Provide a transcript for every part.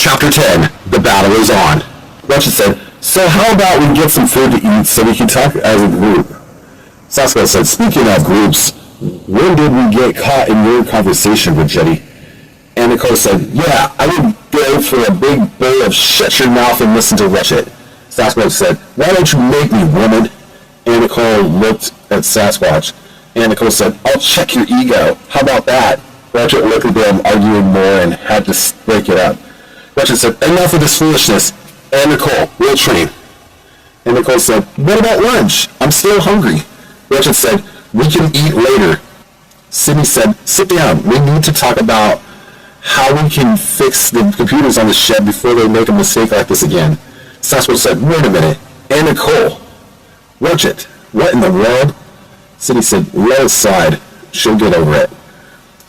Chapter 10, The Battle is On. Rutchit said, so how about we get some food to eat so we can talk as a group? Sasquatch said, speaking of groups, when did we get caught in your conversation with Jetty? And Nicole said, yeah, I would go for a big bowl of shut your mouth and listen to Rutchit. Sasquatch said, why don't you make me, woman? And Nicole looked at Sasquatch. And Nicole said, I'll check your ego. How about that? Rutchit looked at them arguing more and had to break it up. Rutchit said, enough of this foolishness. And Nicole, we'll train. And Nicole said, what about lunch? I'm still hungry. Rutchit said, we can eat later. Sydney said, sit down. We need to talk about how we can fix the computers on the shed before they make a mistake like this again. Sasquatch said, wait a minute. And Nicole, Rutchit, what in the world? Sydney said, let it slide. She'll get over it.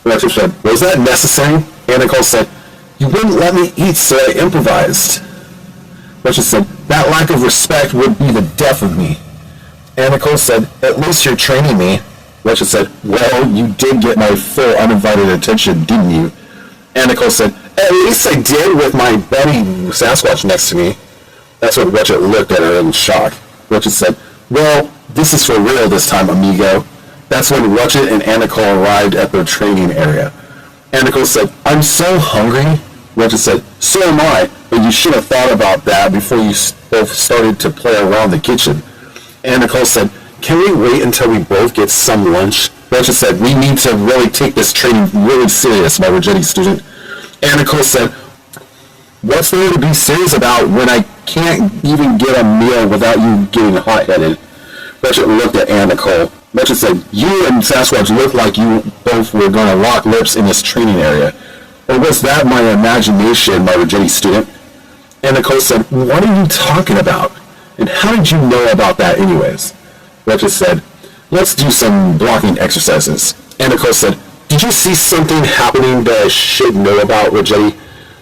Rutchit said, was that necessary? And Nicole said, you wouldn't let me eat, so I improvised. Rutchit said, that lack of respect would be the death of me. And Nicole said, at least you're training me. Rutchit said, well, you did get my full uninvited attention, didn't you? And Nicole said, at least I did with my buddy Sasquatch next to me. That's when Rutchit looked at her in shock. Rutchit said, well, this is for real this time, amigo. That's when Rutchit and Nicole arrived at their training area. And Nicole said, I'm so hungry. Rutchit said, so am I, but you should have thought about that before you both started to play around the kitchen. And Nicole said, can we wait until we both get some lunch? Rutchit said, we need to really take this training really serious, my Rutchit student. And Nicole said, what's there to be serious about when I can't even get a meal without you getting hot-headed? Rutchit looked at Nicole. Rutchit said, you and Sasquatch look like you both were going to lock lips in this training area. Or was that my imagination, my Rutchit student? And Nicole said, what are you talking about? And how did you know about that anyways? Rutchit said, let's do some blocking exercises. And Nicole said, did you see something happening that I should know about, Rutchit?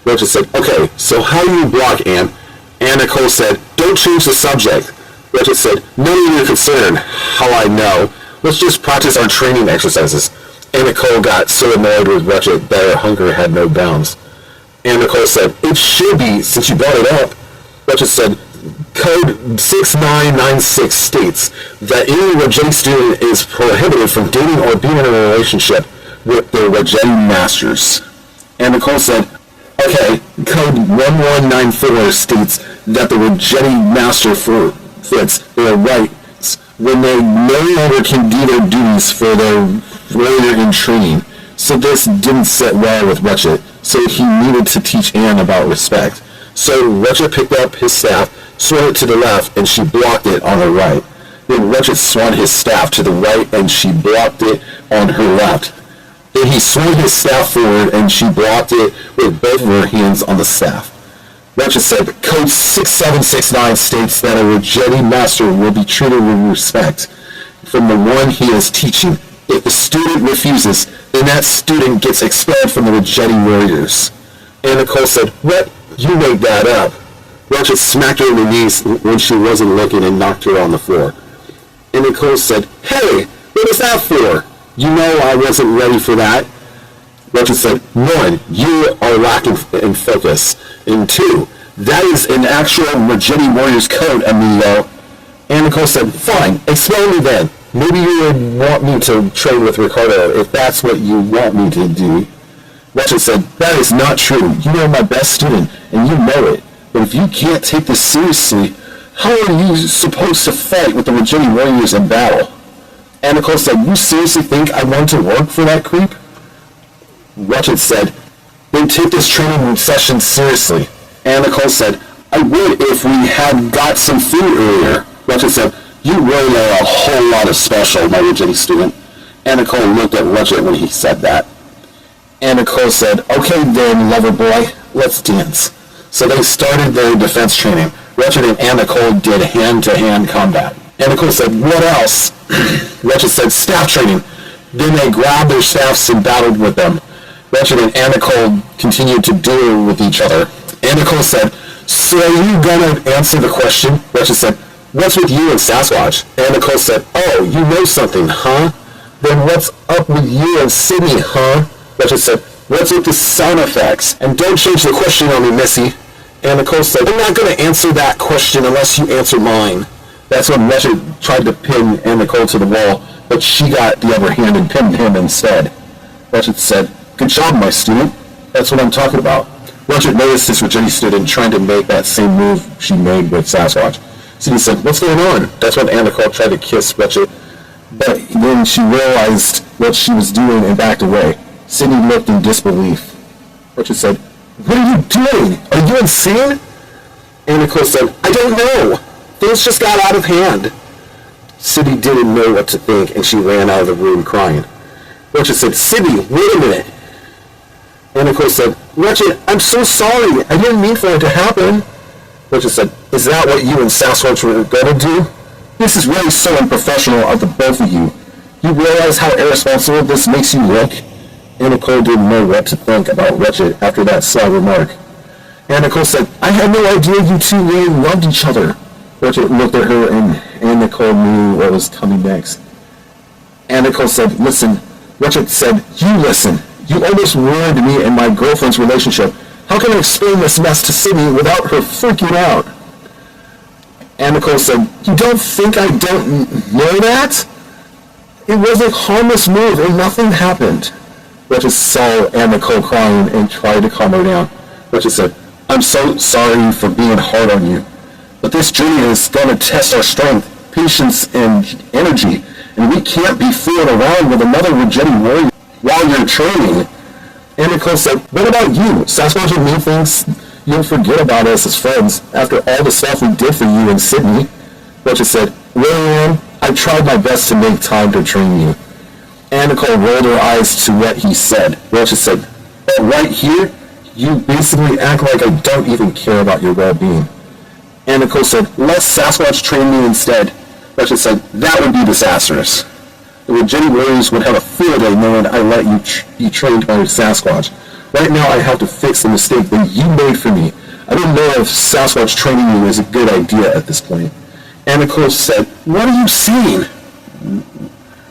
Rutchit said, okay, so how do you block, Anne? And Nicole said, don't change the subject. Rutchit said, none of your concern, how I know. Let's just practice our training exercises. And Nicole got so annoyed with Rutchit that her hunger had no bounds. And Nicole said, it should be, since you brought it up. Rutchit said, Code 6996 states that any Rutchit student is prohibited from dating or being in a relationship with their Rutchit masters. And Nicole said, okay, Code 1194 states that the Rutchit master forfeits their rights when they no longer can do their duties for their warrior in training. So this didn't sit well with Rutchit, so he needed to teach Anne about respect. So Rutchit picked up his staff, swung it to the left, and she blocked it on her right. Then Rutchit swung his staff to the right, and she blocked it on her left. Then he swung his staff forward, and she blocked it with both of her hands on the staff. Rutchit said, Code 6769 states that a Rutchit master will be treated with respect from the one he is teaching. If the student refuses, then that student gets expelled from the Rutchit warriors. And Nicole said, what? You made that up. Rutchit smacked her in the knees when she wasn't looking and knocked her on the floor. And Nicole said, hey, what is that for? You know I wasn't ready for that. Rutchit said, 1, you are lacking in focus. And 2, that is an actual Rutchit warrior's code, amigo. And Nicole said, fine, explain me then. Maybe you would want me to train with Ricardo if that's what you want me to do. Rutchit said, that is not true. You are my best student, and you know it. But if you can't take this seriously, how are you supposed to fight with the Rutchit warriors in battle? And Nicole said, you seriously think I want to work for that creep? Rutchit said, then take this training session seriously. And Nicole said, I would if we had got some food earlier. Rutchit said, you really are a whole lot of special, my Rutchit student. And Nicole looked at Rutchit when he said that. And Nicole said, okay then, lover boy, let's dance. So they started their defense training. Rutchit and Nicole did hand-to-hand combat. And Nicole said, what else? Rutchit said, staff training. Then they grabbed their staffs and battled with them. Rutchit and Nicole continued to duel with each other. And Nicole said, so are you going to answer the question? Rutchit said, what's with you and Sasquatch? And Nicole said, oh, you know something, huh? Then what's up with you and Sydney, huh? Rutchit said, what's with the sound effects? And don't change the question on me, Missy. And Nicole said, I'm not going to answer that question unless you answer mine. That's when Rutchit tried to pin Ann Nicole to the wall, but she got the upper hand and pinned him instead. Rutchit said, good job, my student. That's what I'm talking about. Rutchit noticed as Jenny stood in trying to make that same move she made with Sasquatch. Sidney said, what's going on? That's when Ann Nicole tried to kiss Rutchit, but then she realized what she was doing and backed away. Sidney looked in disbelief. Rutchit said, what are you doing? Are you insane? Ann Nicole said, I don't know. Things just got out of hand. Sidney didn't know what to think, and she ran out of the room crying. Rutchit said, Sidney, wait a minute. Ann Nicole said, Rutchit, I'm so sorry. I didn't mean for it to happen. Rutchit said, is that what you and Sasquatch were going to do? This is really so unprofessional of the both of you. You realize how irresponsible this makes you look? Ann Nicole didn't know what to think about Rutchit after that sly remark. Ann Nicole said, I had no idea you two really loved each other. Rutchit looked at her and Ann Nicole knew what was coming next. Ann Nicole said, listen. Rutchit said, you listen. You almost ruined me and my girlfriend's relationship. How can I explain this mess to Sidney without her freaking out? Ann Nicole said, you don't think I don't know that? It was a harmless move and nothing happened. Rutchit saw Ann Nicole crying and tried to calm her down. Rutchit said, I'm so sorry for being hard on you, but this journey is going to test our strength, patience, and energy, and we can't be fooling around with another Rutchit warrior while you're training. Ann Nicole said, what about you? Sasquatch and me thinks you'll forget about us as friends after all the stuff we did for you in Sydney. Rutchit said, really, Ann? I tried my best to make time to train you. Ann Nicole rolled her eyes to what he said. Rutchit said, but right here, you basically act like I don't even care about your well-being. Ann Nicole said, let Sasquatch train me instead. Rutchit said, that would be disastrous. The Rutchit warriors would have a field day knowing I let you be trained by Sasquatch. Right now I have to fix the mistake that you made for me. I don't know if Sasquatch training you is a good idea at this point. Ann Nicole said, what are you seeing?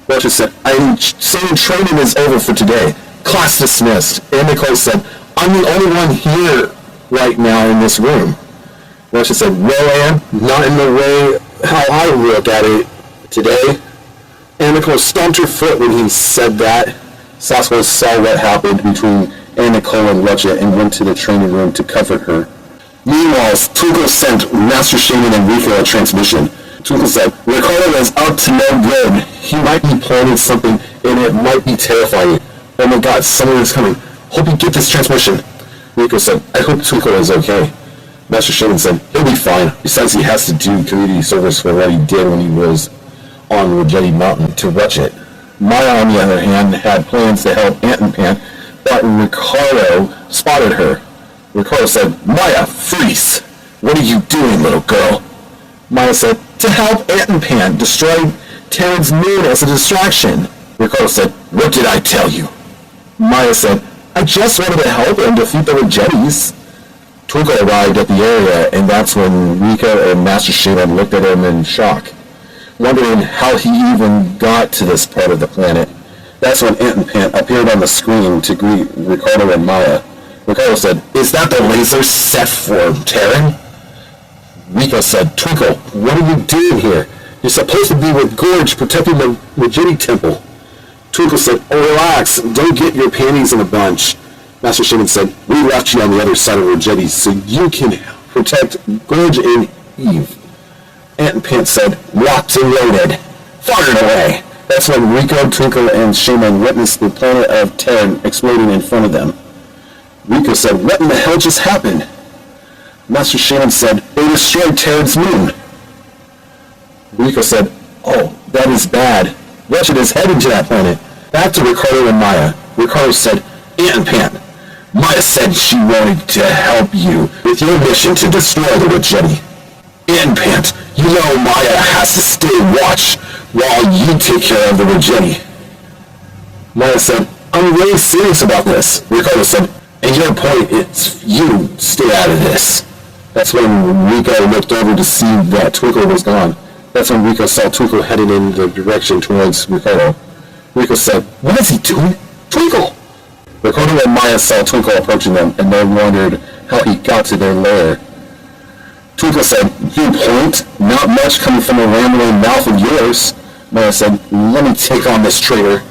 Rutchit said, I'm saying training is over for today. Class dismissed. Ann Nicole said, I'm the only one here right now in this room. Rutchit said, well, Ann, not in the way how I look at it today. Ann Nicole stomped her foot when he said that. Sasquatch saw what happened between Ann Nicole and Rutchit and went to the training room to comfort her. Meanwhile, Twinkle sent Master Shaman and Rico a transmission. Twinkle said, Ricardo is up to no good. He might be planning something, and it might be terrifying. Oh my god, someone is coming. Hope you get this transmission. Rico said, I hope Twinkle is okay. Master Shaman said, he'll be fine. Besides, he has to do community service for what he did when he was on Rutchit Mountain to Rutchit. Maya, on the other hand, had plans to help Ant and Pan, but Ricardo spotted her. Ricardo said, Maya, freeze! What are you doing, little girl? Maya said, to help Ant and Pan destroy Terran's moon as a distraction. Ricardo said, what did I tell you? Maya said, I just wanted to help him defeat the Rutchites. Twinkle arrived at the area, and that's when Rico and Master Shaman looked at him in shock, wondering how he even got to this part of the planet. That's when Ant and Pant appeared on the screen to greet Ricardo and Maya. Ricardo said, is that the laser set for Terran? Rico said, Twinkle, what are you doing here? You're supposed to be with Gorge protecting the Rutchit temple. Twinkle said, oh, relax, don't get your panties in a bunch. Master Shaman said, we left you on the other side of Rutchit so you can protect Gorge and Eve. Ant and Pant said, locked and loaded. Fired away. That's when Rico, Twinkle, and Shaman witnessed the planet of Terran exploding in front of them. Rico said, what in the hell just happened? Master Shaman said, they destroyed Terran's moon. Rico said, oh, that is bad. Rutchit is heading to that planet. Back to Ricardo and Maya. Ricardo said, Ant and Pant, Maya said she wanted to help you with your mission to destroy the Rutchit. Ant and Pant, you know Maya has to stay watch while you take care of the Rutchit. Maya said, I'm really serious about this. Ricardo said, and your point is you stay out of this. That's when Rico looked over to see that Twinkle was gone. That's when Rico saw Twinkle headed in the direction towards Ricardo. Rico said, what is he doing? Twinkle! Ricardo and Maya saw Twinkle approaching them, and they wondered how he got to their lair. Twinkle said, "You point, not much coming from a rambling mouth of yours." Maya said, "Let me take on this traitor."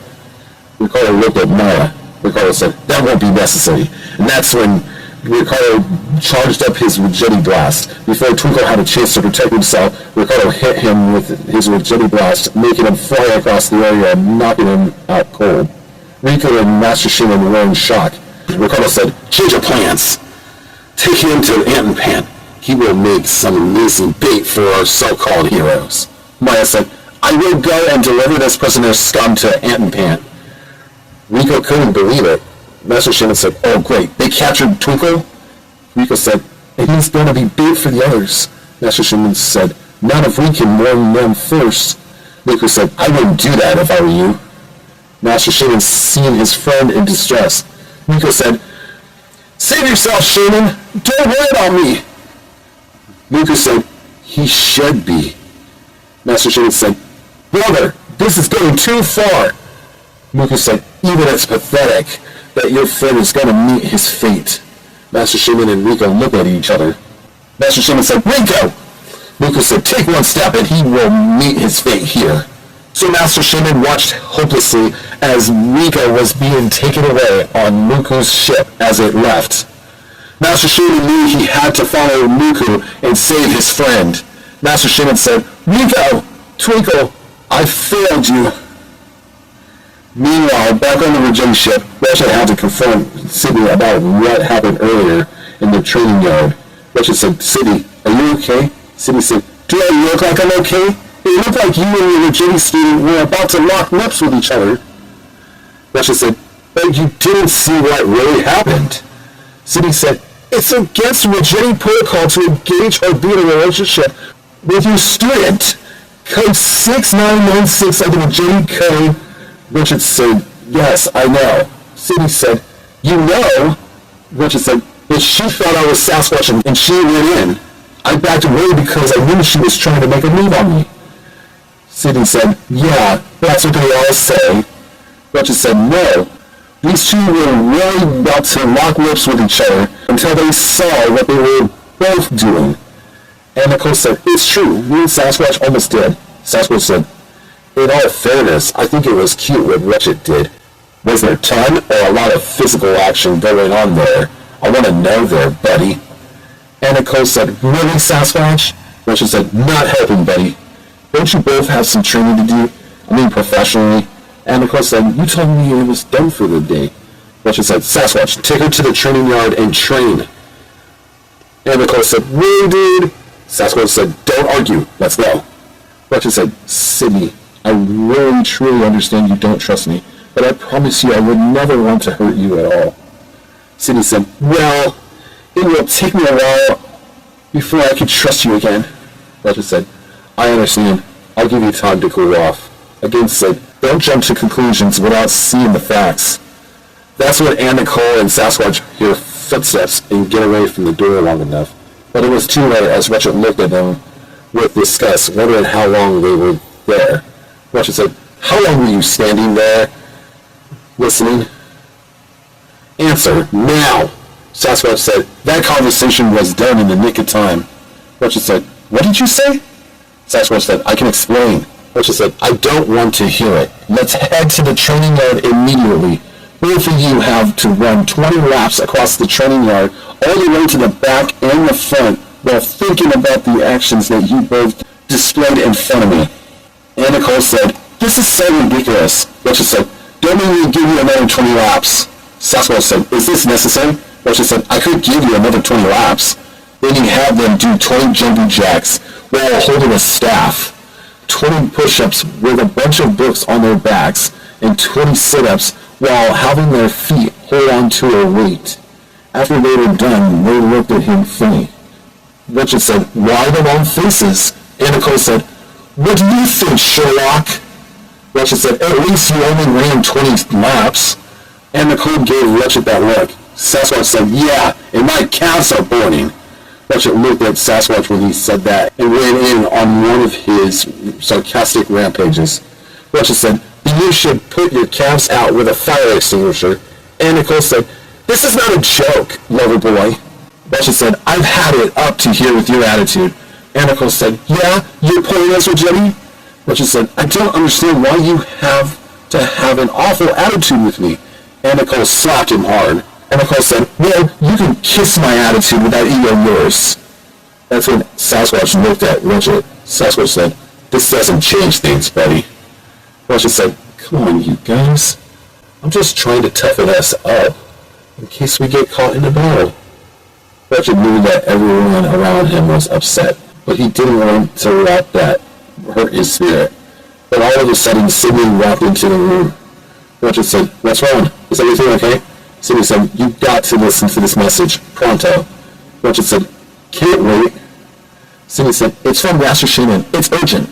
Ricardo looked at Maya. Ricardo said, "That won't be necessary." And that's when Ricardo charged up his Rutchit blast. Before Twinkle had a chance to protect himself, Ricardo hit him with his Rutchit blast, making him fly across the area and knocking him out cold. Rico and Master Shimon were in shock. Ricardo said, "Change your plans. Take him to Ant and Pan. He will make some amazing bait for our so-called heroes." Maya said, "I will go and deliver this prisoner's scum to Ant and Pan." Rico couldn't believe it. Master Shimon said, "Oh great, they captured Twinkle?" Rico said, "And he's going to be bait for the others." Master Shimon said, "Not if we can warn them first." Rico said, "I wouldn't do that if I were you." Master Shimon seen his friend in distress. Rico said, "Save yourself, Shimon! Don't worry about me!" Rico said, "He should be." Master Shimon said, "Brother, this is going too far." Rico said, "Even it's pathetic that your friend is going to meet his fate." Master Shimon and Rico looked at each other. Master Shimon said, "Rico!" Rico said, "Take one step and he will meet his fate here." So Master Shimon watched hopelessly as Rico was being taken away on Muku's ship as it left. Master Shimon knew he had to follow Muku and save his friend. Master Shimon said, "Rico! Twinkle! I failed you!" Meanwhile, back on the Rutchit ship, Rutchit had to confront Sydney about what happened earlier in the training yard. Rutchit said, "Sydney, are you okay?" Sydney said, "Do I look like I'm okay? It looked like you and your Rutchit student were about to lock lips with each other." Rutchit said, "But you didn't see what really happened." Sydney said, "It's against Rutchit protocol to engage or be in a relationship with your student. Code 6996 of the Rutchit Code." Rutchit said, "Yes, I know." Sydney said, "You know?" Rutchit said, "But she thought I was Sasquatch and she went in. I backed away because I knew she was trying to make a move on me." Sydney said, "Yeah, that's what they all say." Rutchit said, "No. These two were really about to lock lips with each other until they saw what they were both doing." And Nicole said, "It's true, me and Sasquatch almost did." Sasquatch said, "In all fairness, I think it was cute what Rutchit did. Was there a ton or a lot of physical action going on there? I want to know there, buddy." And Nicole said, "Really, Sasquatch?" Rutchit said, "Not helping, buddy. Don't you both have some training to do? I mean, professionally." And Nicole said, "You told me it was done for the day." Rutchit said, "Sasquatch, take her to the training yard and train." And Nicole said, "Really, dude?" Sasquatch said, "Don't argue. Let's go." Rutchit said, "Sydney, I really truly understand you don't trust me, but I promise you I would never want to hurt you at all." Sydney said, "Well, it will take me a while before I can trust you again." Rutchit said, "I understand. I'll give you time to cool off." Again said, "Don't jump to conclusions without seeing the facts." That's when Ann, Nicole, and Sasquatch hear footsteps and get away from the door long enough. But it was too late as Rutchit looked at them with disgust, wondering how long they were there. Rutchit said, "How long were you standing there, listening?" "Answer, now!" Sasquatch said, "That conversation was done in the nick of time." Rutchit said, "What did you say?" Sasquatch said, "I can explain." Rutchit said, "I don't want to hear it. Let's head to the training yard immediately. Both of you have to run 20 laps across the training yard, all the way to the back and the front, while thinking about the actions that you both displayed in front of me." And Nicole said, "This is so ridiculous." Rutchit said, "Don't make me give you another 20 laps. Sasquatch said, "Is this necessary?" Rutchit said, "I could give you another 20 laps." Then he had them do 20 jumping jacks while holding a staff, 20 push-ups with a bunch of books on their backs, and 20 sit-ups while having their feet hold on to a weight. After they were done, they looked at him funny. Rutchit said, "Why the long faces?" And Nicole said, "What do you think, Sherlock?" Rutchit said, "At least you only ran 20 laps." And Nicole gave Rutchit that look. Sasquatch said, "Yeah, and my calves are burning." Rutchit looked at Sasquatch when he said that and ran in on one of his sarcastic rampages. Rutchit said, "You should put your calves out with a fire extinguisher And Nicole said, "This is not a joke, lover boy." Rutchit said, "I've had it up to here with your attitude." And Nicole said, "Yeah, your point is, Rutchit?" Rutchit said, "I don't understand why you have to have an awful attitude with me." And Nicole slapped him hard. And Nicole said, "Well, you can kiss my attitude without eating yours." That's when Sasquatch looked at Rutchit. Sasquatch said, "This doesn't change things, buddy." Rutchit said, "Come on, you guys. I'm just trying to toughen us up in case we get caught in a battle." Rutchit knew that everyone around him was upset, but he didn't want to let that hurt his spirit. But all of a sudden, Sydney walked into the room. Rutchit said, "What's wrong? Is everything okay?" Sydney said, "You've got to listen to this message, pronto." Rutchit said, "Can't wait." Sydney said, "It's from Master Shaman. It's urgent."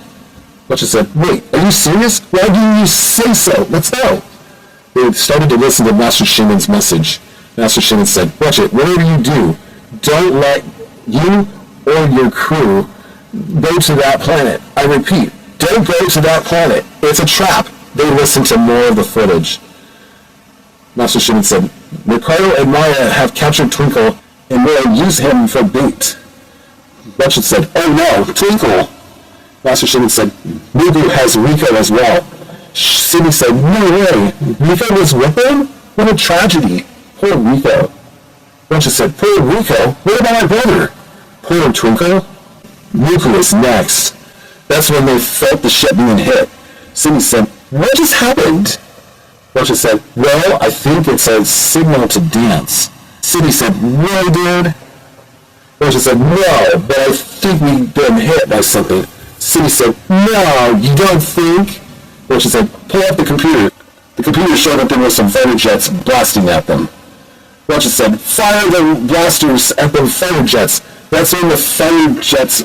Rutchit said, "Wait, are you serious? Why didn't you say so? Let's go." They started to listen to Master Shaman's message. Master Shaman said, "Rutchit, whatever you do, don't let you or your crew go to that planet. I repeat, don't go to that planet. It's a trap." They listened to more of the footage. Master Shaman said, "Ricardo and Maya have captured Twinkle and will use him for bait." Rutchit said, "Oh no, Twinkle." Master Shaman said, "Mugu has Rico as well." Sydney said, "No way. Rico was with him? What a tragedy. Poor Rico." Rutchit said, "Poor Rico? What about my brother?" "Poor Twinkle." Mugu is next. That's when they felt the ship being hit. Sydney said, "What just happened?" Rutchit said, "Well, I think it's a signal to dance." Sydney said, "Really, dude?" Rutchit said, "No, but I think we've been hit by something." Sydney said, "No, you don't think?" Rutchit said, "Pull up the computer." The computer showed up there with some fighter jets blasting at them. Rutchit said, "Fire the blasters at the fighter jets." That's when the fighter jets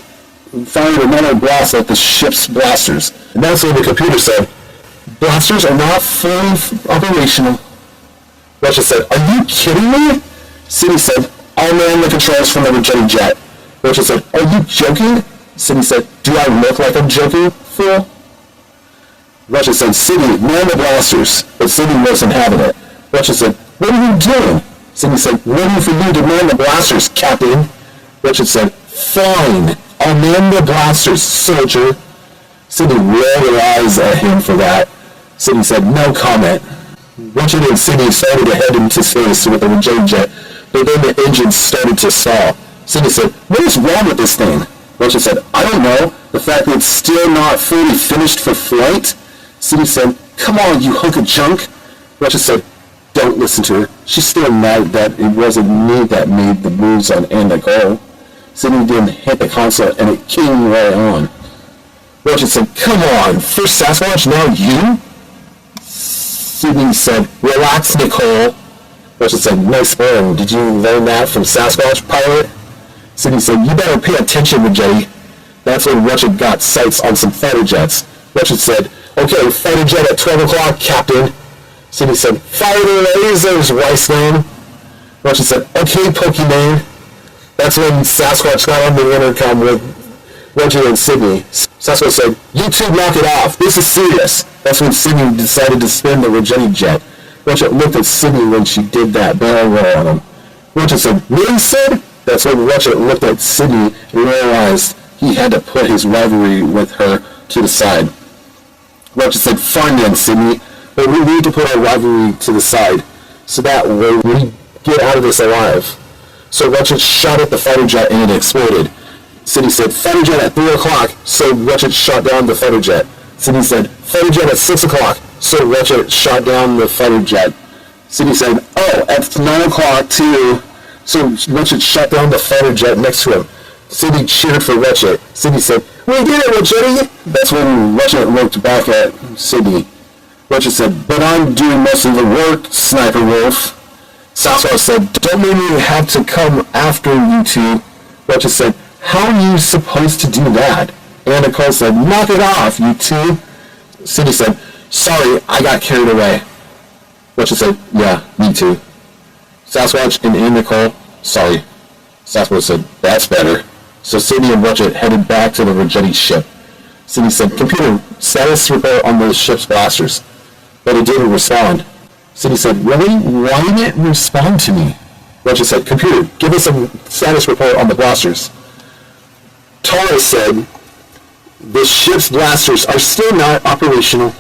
fired another blast at the ship's blasters. And that's when the computer said, "Blasters are not fully operational." Rutchit said, "Are you kidding me?" Sydney said, "I'll man the controls from the Rutchit jet." Rutchit said, "Are you joking?" Sydney said, "Do I look like I'm joking, fool?" Rutchit said, "Sydney, man the blasters." But Sydney wasn't having it. Rutchit said, "What are you doing?" Sydney said, "Waiting for you to man the blasters, Captain." Rutchit said, "Fine, I'll man the blasters, soldier." Sydney rolled her eyes at him for that. Sydney said, "No comment." Rutchit and Sydney started to head into space with the Rutchit jet, but then the engines started to stall. Sydney said, "What is wrong with this thing?" Rutchit said, "I don't know. The fact that it's still not fully finished for flight." Sydney said, "Come on, you hunk of junk." Rutchit said, "Don't listen to her. She's still mad that it wasn't me that made the moves on Nicole." Sydney then hit the console and it came right on. Rutchit said, "Come on, first Sasquatch, now you?" Sydney said, "Relax, Nicole." Rutchit said, "Nice burn. Did you learn that from Sasquatch, pilot?" Sydney said, "You better pay attention, Rutchit." That's when Rutchit got sights on some fighter jets. Rutchit said, "Okay, fighter jet at 12 o'clock, Captain." Sydney said, "Fire the lasers, Weissman." Rutchit said, "Okay, Pokemon." That's when Sasquatch got on the intercom with Rutchit and Sydney. Sasquatch said, "You two knock it off. This is serious." That's when Sydney decided to spin the Rutchit jet. Rutchit looked at Sydney when she did that barrel roll on him. Rutchit said, "Really, Sid?" That's when Rutchit looked at Sydney and realized he had to put his rivalry with her to the side. Rutchit said, "Fine then, Sydney, but we need to put our rivalry to the side, so that way we get out of this alive." So Rutchit shot at the fighter jet and it exploded. Sydney said, "Fighter jet at 3 o'clock, so Rutchit shot down the fighter jet." Sydney said, "Fighter jet at 6 o'clock, so Rutchit shot down the fighter jet." Sydney said, "Oh, at 9 o'clock too, so Rutchit shot down the fighter jet next to him." Sydney cheered for Rutchit. Sydney said, "We did it, Rutchit!" That's when Rutchit looked back at Sydney. Rutchit said, "But I'm doing most of the work, Sniper Wolf." Sasquatch said, "Don't make me have to come after you two." Rutchit said, "How are you supposed to do that?" And Nicole said, "Knock it off, you two." Sydney said, "Sorry, I got carried away." Rutchit said, "Yeah, me too." Sasquatch and Nicole, "Sorry." Sasquatch said, "That's better." So Sydney and Rutchit headed back to the Rutchit ship. Sydney said, "Computer, status report on the ship's blasters." But it didn't respond. Cindy said, really? Why didn't it respond to me? Rutchit said, computer, give us a status report on the blasters. Tara said, the ship's blasters are still not operational.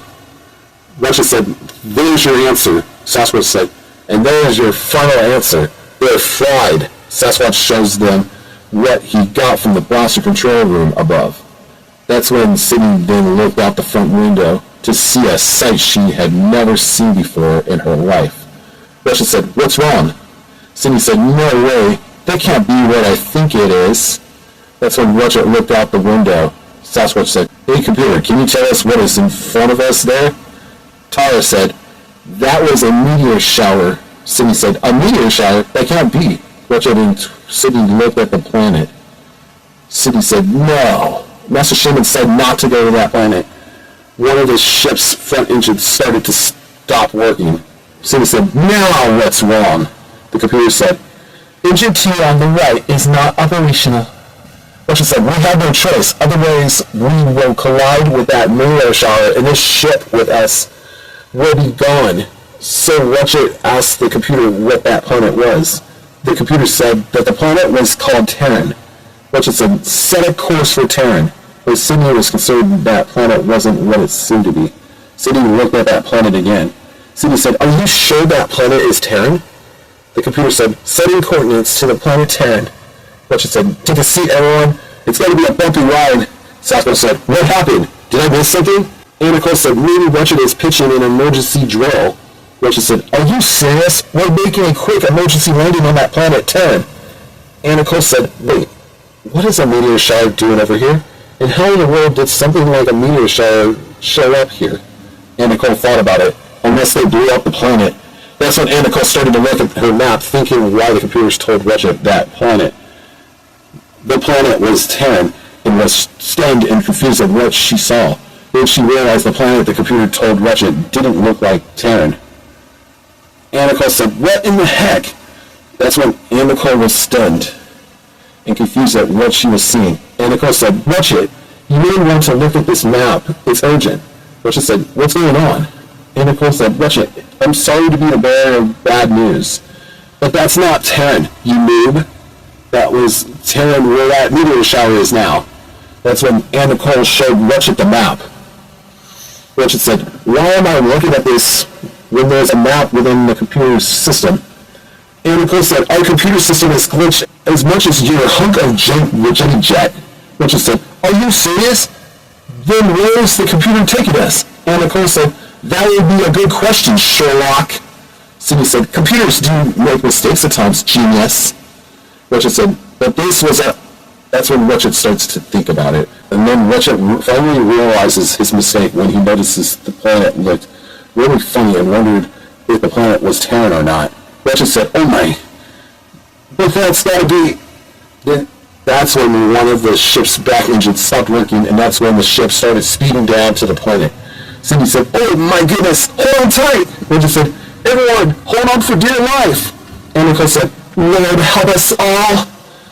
Rutchit said, there's your answer. Sasquatch said, and there's your final answer. They're fried. Sasquatch shows them what he got from the blaster control room above. That's when Cindy then looked out the front window to see a sight she had never seen before in her life. Rutchit said, what's wrong? Cindy said, no way. That can't be what I think it is. That's when Rutchit looked out the window. Sasquatch said, hey computer, can you tell us what is in front of us there? Tara said, that was a meteor shower. Cindy said, a meteor shower? That can't be. Rutchit and Cindy looked at the planet. Cindy said, no. Master Shaman said not to go to that planet. One of the ship's front engines started to stop working. Cindy said, now what's wrong? The computer said, engine 2 on the right is not operational. Rutchit said, we have no choice, otherwise we will collide with that meteor shower and this ship with us will be gone. So Rutchit asked the computer what that planet was. The computer said that the planet was called Terran. Rutchit said, set a course for Terran. But Cindy was concerned that planet wasn't what it seemed to be. Cindy looked at that planet again. Cindy said, are you sure that planet is Terran? The computer said, setting coordinates to the planet Terran. Rutchit said, take a seat everyone. It's going to be a bumpy ride. Sasquatch said, what happened? Did I miss something? Anacle said, maybe Rutchit is pitching an emergency drill. Rutchit said, are you serious? We're making a quick emergency landing on that planet Terran. Anacle said, wait, what is a meteor shower doing over here? And how in the world did something like a meteor shower show up here? Anacle thought about it. Unless they blew up the planet. That's when Anacle started to look at her map, thinking why the computers told Rutchit that planet. The planet was Terran, and was stunned and confused at what she saw. Then she realized the planet the computer told Rutchit didn't look like Terran. Anacle said, what in the heck? That's when Anacle was stunned and confused at what she was seeing. Anacle said, Rutchit, you may want to look at this map. It's urgent. Rutchit said, what's going on? Anacle said, Rutchit, I'm sorry to be the bearer of bad news, but that's not Terran, you noob. That was Terran where that meteor shower is now. That's when Anacle showed Rutchit the map. Rutchit said, why am I looking at this when there's a map within the computer system? Anacle said, our computer system is glitched as much as your hunk of junk Rutchit jet. Rutchit said, are you serious? Then where is the computer taking us? Anacle said, that would be a good question, Sherlock. Cindy said, computers do make mistakes at times, genius. Rutchit said, but this was a... That's when Rutchit starts to think about it. And then Rutchit finally realizes his mistake when he notices the planet looked really funny and wondered if the planet was Terran or not. Rutchit said, oh my... But that's gotta be... Then that's when one of the ship's back engines stopped working, and that's when the ship started speeding down to the planet. Cindy said, oh my goodness, hold on tight! Rutchit said, everyone, hold on for dear life! Anacle said, Lord, help us all!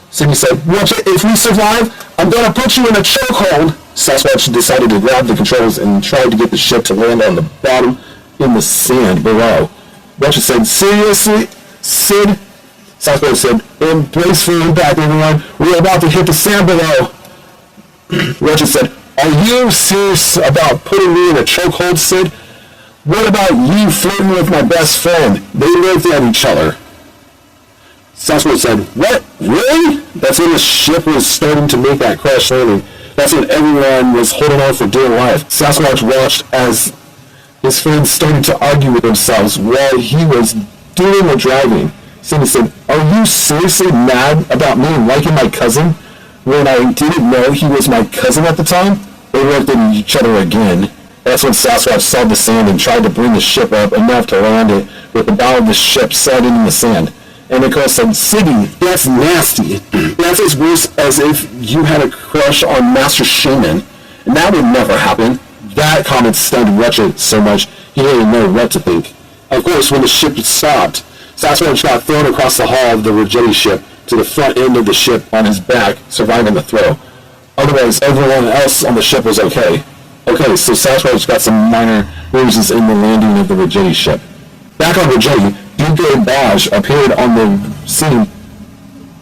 Cindy said, Rutchit, if we survive, I'm gonna put you in a chokehold! Sasquatch decided to grab the controls and tried to get the ship to land on the bottom in the sand below. Rutchit said, seriously, Sid? Sasquatch said, embrace for impact, everyone. We're about to hit the sand below. Rutchit said, are you serious about putting me in a chokehold, Sid? What about you flirting with my best friend? They looked at each other. Sasquatch said, what? Really? That's when the ship was starting to make that crash landing. That's when everyone was holding on for dear life. Sasquatch watched as his friends started to argue with themselves while he was doing the driving. Cindy said, are you seriously mad about me liking my cousin when I didn't know he was my cousin at the time? They looked at each other again. That's when Sasquatch saw the sand and tried to bring the ship up enough to land it with the bow of the ship sliding in the sand. And Nicole said, Sidney, that's nasty. That's as worse as if you had a crush on Master Shaman. And that would never happen. That comment stunned Rutchit so much he didn't know what to think. Of course, when the ship stopped, Sasquatch got thrown across the hull of the Rutchit ship to the front end of the ship on his back, surviving the throw. Otherwise, everyone else on the ship was okay. Okay, so Sasquatch got some minor bruises in the landing of the Rutchit ship. Back on Rutchit, Duke Baj appeared on the scene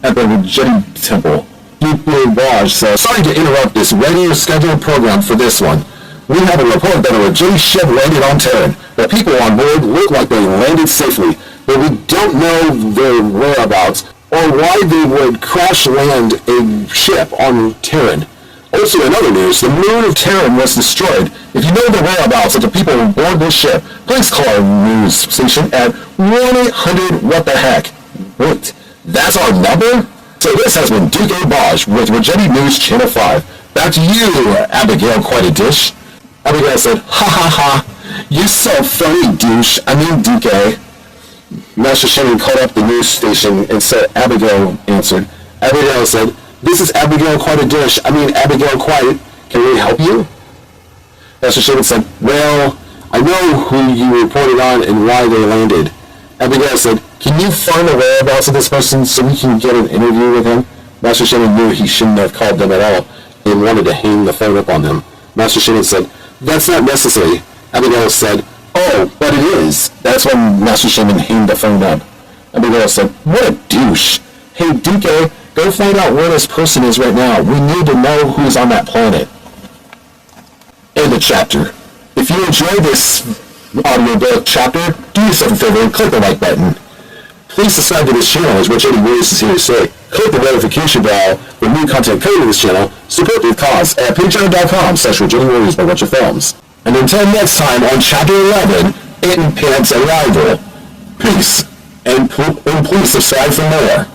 at the Rutchit temple. Duke Baj said, "Sorry to interrupt this regular scheduled program for this one. We have a report that a Rutchit ship landed on Terran. The people on board look like they landed safely, but we don't know their whereabouts or why they would crash land a ship on Terran. Also in other news, the moon of Terran was destroyed. If you know the whereabouts of the people on board this ship, please call our news station at 1-800-WHAT-THE-HECK. Wait, that's our number? So this has been Duke Baj with Rutchit News Channel 5. Back to you, Abigail Quite a Dish." Abigail said, "Ha ha ha, you're so funny, douche. I mean, Duke." Master Shannon called up the news station and said, Abigail answered. Abigail said, "This is Abigail Quite a Dish. I mean, Abigail Quiet. Can we help you?" Master Shannon said, "Well, I know who you reported on and why they landed." Abigail said, "Can you find the whereabouts of this person so we can get an interview with him?" Master Shannon knew he shouldn't have called them at all and wanted to hang the phone up on them. Master Shannon said, "That's not necessary." Abigail said, "Oh, but it is." That's when Master Shannon hanged the phone up. Abigail said, "What a douche. Hey, Duke, go find out where this person is right now. We need to know who's on that planet." End of chapter. If you enjoyed this audiobook chapter, do yourself a favor and click the like button. Please subscribe to this channel, as Rutchit Warriors is here to say. Click the notification bell for new content coming to this channel. Support the cause at patreon.com/Rutchit Warriors by Rutchit Films. And until next time on Chapter 11, In Pants Arrival. Peace, and please subscribe for more.